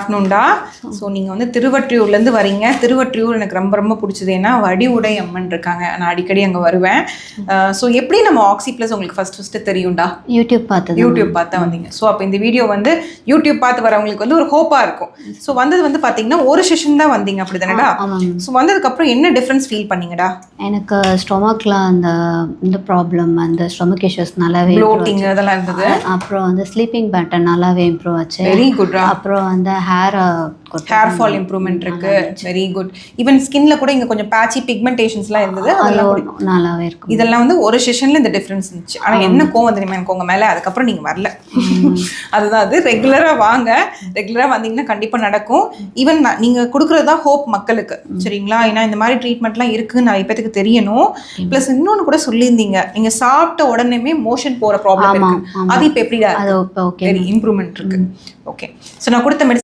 ஆஃப்டர்நூன்டா. So நீங்கள் வந்து திருவொற்றியூர்லேருந்து வரீங்க. திருவொற்றியூர் எனக்கு ரொம்ப ரொம்ப பிடிச்சது. ஏன்னா வடிவுடை அம்மன் இருக்காங்க, நான் அடிக்கடி அங்கே வருவேன். ஸோ எப்படி நம்ம ஆக்சி ப்ளஸ் உங்களுக்கு ஃபஸ்ட்டு தெரியும்டா? யூடியூப் பார்த்து வந்தீங்க. ஸோ அப்போ இந்த வீடியோ வந்து யூடியூப் பார்த்து வரவங்களுக்கு வந்து ஒரு ஹோப்பாக இருக்கும். ஸோ வந்தது வந்து பார்த்தீங்கன்னா ஒரு செஷன் தான் வந்தீங்க, அப்படி தானேடா? ஸோ வந்ததுக்கப்புறம் என்ன டிஃப்ரென்ஸ் ஃபீல் பண்ணீங்கடா? எனக்கு ஸ்டொமக்கில் இந்த ப்ராப்ளம், அந்த ஸ்டொமக் இஷ்யூஸ் நல்லாவே ப்ளோட்டிங் அதெல்லாம் இருந்தது. அப்புறம் வந்து ஸ்லீப்பிங் பேட்டர்ன் நல்லாவே இம்ப்ரூவ் ஆச்சு. வெரி குட்ரா. அப்புறம் வந்து ஹேர் ஃபால் இம்ப்ரூவ்மெண்ட் இருக்கு. Very good. ஈவன் ஸ்கின்ல கூட இங்க கொஞ்சம் பேட்சி பிக்மெண்டேஷன்ஸ்லாம் இருந்தது, அதெல்லாம் நல்லாவே இருக்கும். இதெல்லாம் வந்து ஒரு செஷன்ல இந்த டிஃபரன்ஸ் இருந்துச்சு. ஆனா என்ன கோவம் தெரியுமா எனக்கு உங்க மேல, அதுக்கப்புறம் நீங்க வரல. அதுதான் அது. ரெகுலரா வாங்க, ரெகுலரா வந்தீங்கன்னா கண்டிப்பா நடக்கும். ஈவன் நீங்க கொடுக்கறதா ஹோப் மக்களுக்கு, சரிங்களா? ஏன்னா இந்த மாதிரி ட்ரீட்மெண்ட்லாம் இருக்குன்னு நிறைய பேருக்கு தெரியணும். பிளஸ் இன்னொன்னு கூட சொல்லியிருந்தீங்க, நீங்க சாப்பிட்ட உடனே மோஷன் போற ப்ராப்ளம் இருக்கு, அது இப்ப எப்படிடா? வெரி இம்ப்ரூவ்மெண்ட் இருக்கு. ஓகே. ஸோ நான் கொடுத்த